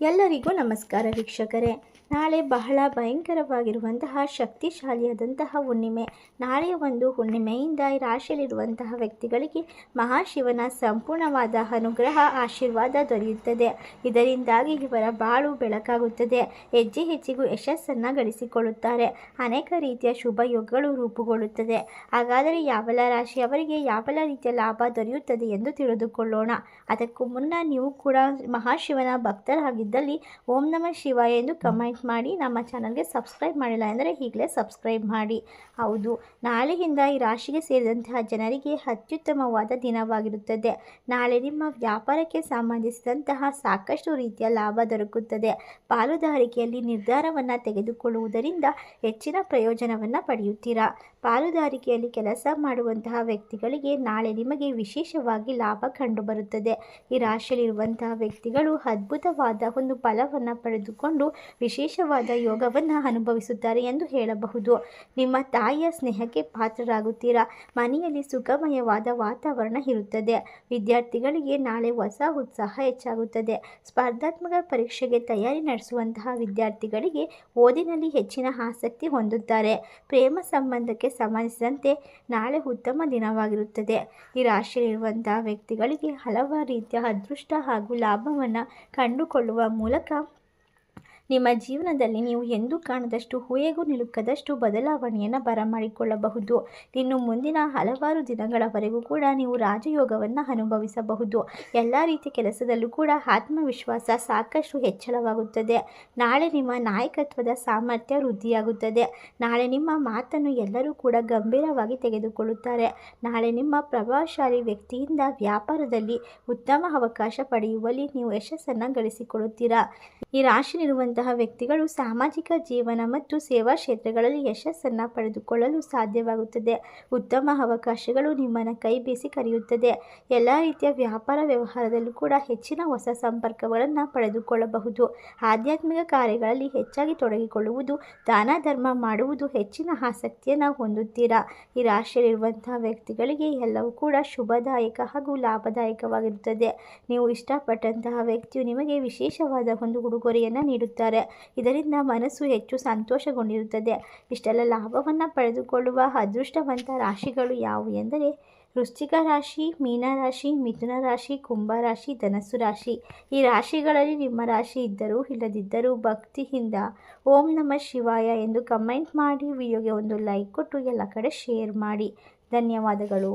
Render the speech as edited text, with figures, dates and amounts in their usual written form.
ಎಲ್ಲರಿಗೂ ನಮಸ್ಕಾರ ವೀಕ್ಷಕರೇ. ನಾಳೆ ಬಹಳ ಭಯಂಕರವಾಗಿರುವಂತಹ ಶಕ್ತಿಶಾಲಿಯಾದಂತಹ ಹುಣ್ಣಿಮೆ. ನಾಳೆಯ ಒಂದು ಹುಣ್ಣಿಮೆಯಿಂದ ಈ ರಾಶಿಯಲ್ಲಿರುವಂತಹ ವ್ಯಕ್ತಿಗಳಿಗೆ ಮಹಾಶಿವನ ಸಂಪೂರ್ಣವಾದ ಅನುಗ್ರಹ ಆಶೀರ್ವಾದ ದೊರೆಯುತ್ತದೆ. ಇದರಿಂದಾಗಿ ಇವರ ಬಾಳು ಬೆಳಕಾಗುತ್ತದೆ. ಹೆಜ್ಜೆ ಹೆಜ್ಜೆಗೂ ಯಶಸ್ಸನ್ನು ಗಳಿಸಿಕೊಳ್ಳುತ್ತಾರೆ. ಅನೇಕ ರೀತಿಯ ಶುಭ ಯೋಗಗಳು ರೂಪುಗೊಳ್ಳುತ್ತದೆ. ಹಾಗಾದರೆ ಯಾವೆಲ್ಲ ರಾಶಿಯವರಿಗೆ ಯಾವೆಲ್ಲ ರೀತಿಯ ಲಾಭ ದೊರೆಯುತ್ತದೆ ಎಂದು ತಿಳಿದುಕೊಳ್ಳೋಣ. ಅದಕ್ಕೂ ಮುನ್ನ ನೀವು ಕೂಡ ಮಹಾಶಿವನ ಭಕ್ತರಾಗಿದ್ದಲ್ಲಿ ಓಂ ನಮಃ ಶಿವಾಯ ಎಂದು ಕಮೆಂಟ್ ಮಾಡಿ. ನಮ್ಮ ಚಾನಲ್ಗೆ ಸಬ್ಸ್ಕ್ರೈಬ್ ಮಾಡಿಲ್ಲ ಎಂದರೆ ಈಗಲೇ ಸಬ್ಸ್ಕ್ರೈಬ್ ಮಾಡಿ. ಹೌದು, ನಾಳೆಯಿಂದ ಈ ರಾಶಿಗೆ ಸೇರಿದಂತಹ ಜನರಿಗೆ ಅತ್ಯುತ್ತಮವಾದ ದಿನವಾಗಿರುತ್ತದೆ. ನಾಳೆ ನಿಮ್ಮ ವ್ಯಾಪಾರಕ್ಕೆ ಸಂಬಂಧಿಸಿದಂತಹ ಸಾಕಷ್ಟು ರೀತಿಯ ಲಾಭ ದೊರಕುತ್ತದೆ. ಪಾಲುದಾರಿಕೆಯಲ್ಲಿ ನಿರ್ಧಾರವನ್ನು ತೆಗೆದುಕೊಳ್ಳುವುದರಿಂದ ಹೆಚ್ಚಿನ ಪ್ರಯೋಜನವನ್ನು ಪಡೆಯುತ್ತೀರಾ. ಪಾಲುದಾರಿಕೆಯಲ್ಲಿ ಕೆಲಸ ಮಾಡುವಂತಹ ವ್ಯಕ್ತಿಗಳಿಗೆ ನಾಳೆ ನಿಮಗೆ ವಿಶೇಷವಾಗಿ ಲಾಭ ಕಂಡುಬರುತ್ತದೆ. ಈ ರಾಶಿಯಲ್ಲಿರುವಂತಹ ವ್ಯಕ್ತಿಗಳು ಅದ್ಭುತವಾದ ಒಂದು ಫಲವನ್ನು ಪಡೆದುಕೊಂಡು ವಿಶೇಷವಾದ ಯೋಗವನ್ನು ಅನುಭವಿಸುತ್ತಾರೆ ಎಂದು ಹೇಳಬಹುದು. ನಿಮ್ಮ ತಾಯಿಯ ಸ್ನೇಹಕ್ಕೆ ಪಾತ್ರರಾಗುತ್ತೀರಾ. ಮನೆಯಲ್ಲಿ ಸುಖಮಯವಾದ ವಾತಾವರಣ ಇರುತ್ತದೆ. ವಿದ್ಯಾರ್ಥಿಗಳಿಗೆ ನಾಳೆ ಹೊಸ ಉತ್ಸಾಹ ಹೆಚ್ಚಾಗುತ್ತದೆ. ಸ್ಪರ್ಧಾತ್ಮಕ ಪರೀಕ್ಷೆಗೆ ತಯಾರಿ ನಡೆಸುವಂತಹ ವಿದ್ಯಾರ್ಥಿಗಳಿಗೆ ಓದಿನಲ್ಲಿ ಹೆಚ್ಚಿನ ಆಸಕ್ತಿ ಹೊಂದುತ್ತಾರೆ. ಪ್ರೇಮ ಸಂಬಂಧಕ್ಕೆ ಸಂಬಂಧಿಸಿದಂತೆ ನಾಳೆ ಉತ್ತಮ ದಿನವಾಗಿರುತ್ತದೆ. ಈ ರಾಶಿಯಲ್ಲಿರುವಂತಹ ವ್ಯಕ್ತಿಗಳಿಗೆ ಹಲವಾರು ರೀತಿಯ ಅದೃಷ್ಟ ಹಾಗೂ ಲಾಭವನ್ನು ಕಂಡುಕೊಳ್ಳುವ ಮೂಲಕ ನಿಮ್ಮ ಜೀವನದಲ್ಲಿ ನೀವು ಎಂದೂ ಕಾಣದಷ್ಟು ಊಹೆಗೂ ನಿಲುಕದಷ್ಟು ಬದಲಾವಣೆಯನ್ನು ಬರಮಾಡಿಕೊಳ್ಳಬಹುದು. ಇನ್ನು ಮುಂದಿನ ಹಲವಾರು ದಿನಗಳವರೆಗೂ ಕೂಡ ನೀವು ರಾಜಯೋಗವನ್ನು ಅನುಭವಿಸಬಹುದು. ಎಲ್ಲ ರೀತಿಯ ಕೆಲಸದಲ್ಲೂ ಕೂಡ ಆತ್ಮವಿಶ್ವಾಸ ಸಾಕಷ್ಟು ಹೆಚ್ಚಳವಾಗುತ್ತದೆ. ನಾಳೆ ನಿಮ್ಮ ನಾಯಕತ್ವದ ಸಾಮರ್ಥ್ಯ ವೃದ್ಧಿಯಾಗುತ್ತದೆ. ನಾಳೆ ನಿಮ್ಮ ಮಾತನ್ನು ಎಲ್ಲರೂ ಕೂಡ ಗಂಭೀರವಾಗಿ ತೆಗೆದುಕೊಳ್ಳುತ್ತಾರೆ. ನಾಳೆ ನಿಮ್ಮ ಪ್ರಭಾವಶಾಲಿ ವ್ಯಕ್ತಿಯಿಂದ ವ್ಯಾಪಾರದಲ್ಲಿ ಉತ್ತಮ ಅವಕಾಶ ಪಡೆಯುವಲ್ಲಿ ನೀವು ಯಶಸ್ಸನ್ನು ಗಳಿಸಿಕೊಳ್ಳುತ್ತೀರಾ. ಈ ರಾಶಿಯಲ್ಲಿರುವಂತಹ ವ್ಯಕ್ತಿಗಳು ಸಾಮಾಜಿಕ ಜೀವನ ಮತ್ತು ಸೇವಾ ಕ್ಷೇತ್ರಗಳಲ್ಲಿ ಯಶಸ್ಸನ್ನು ಪಡೆದುಕೊಳ್ಳಲು ಸಾಧ್ಯವಾಗುತ್ತದೆ. ಉತ್ತಮ ಅವಕಾಶಗಳು ನಿಮ್ಮನ್ನು ಕೈ ಬೀಸಿ ಕರೆಯುತ್ತದೆ. ಎಲ್ಲ ರೀತಿಯ ವ್ಯಾಪಾರ ವ್ಯವಹಾರದಲ್ಲೂ ಕೂಡ ಹೆಚ್ಚಿನ ಹೊಸ ಸಂಪರ್ಕಗಳನ್ನು ಪಡೆದುಕೊಳ್ಳಬಹುದು. ಆಧ್ಯಾತ್ಮಿಕ ಕಾರ್ಯಗಳಲ್ಲಿ ಹೆಚ್ಚಾಗಿ ತೊಡಗಿಕೊಳ್ಳುವುದು, ದಾನ ಧರ್ಮ ಮಾಡುವುದು ಹೆಚ್ಚಿನ ಆಸಕ್ತಿಯನ್ನು ಹೊಂದುತ್ತೀರಾ. ಈ ರಾಶಿಯಲ್ಲಿರುವಂತಹ ವ್ಯಕ್ತಿಗಳಿಗೆ ಎಲ್ಲವೂ ಕೂಡ ಶುಭದಾಯಕ ಹಾಗೂ ಲಾಭದಾಯಕವಾಗಿರುತ್ತದೆ. ನೀವು ಇಷ್ಟಪಟ್ಟಂತಹ ವ್ಯಕ್ತಿಯು ನಿಮಗೆ ವಿಶೇಷವಾದ ಒಂದು ಉಡುಗೊರೆಯನ್ನು ನೀಡುತ್ತಾರೆ. ಇದರಿಂದ ಮನಸ್ಸು ಹೆಚ್ಚು ಸಂತೋಷಗೊಂಡಿರುತ್ತದೆ. ಇಷ್ಟೆಲ್ಲ ಲಾಭವನ್ನು ಪಡೆದುಕೊಳ್ಳುವ ಅದೃಷ್ಟವಂತ ರಾಶಿಗಳು ಯಾವುವು ಎಂದರೆ ವೃಶ್ಚಿಕ ರಾಶಿ, ಮೀನ ರಾಶಿ, ಮಿಥುನ ರಾಶಿ, ಕುಂಭ ರಾಶಿ, ಧನಸ್ಸು ರಾಶಿ. ಈ ರಾಶಿಗಳಲ್ಲಿ ನಿಮ್ಮ ರಾಶಿ ಇದ್ದರೂ ಇಲ್ಲದಿದ್ದರೂ ಭಕ್ತಿಯಿಂದ ಓಂ ನಮಃ ಶಿವಾಯ ಎಂದು ಕಮೆಂಟ್ ಮಾಡಿ. ವಿಡಿಯೋಗೆ ಒಂದು ಲೈಕ್ ಕೊಟ್ಟು ಎಲ್ಲ ಕಡೆ ಶೇರ್ ಮಾಡಿ. ಧನ್ಯವಾದಗಳು.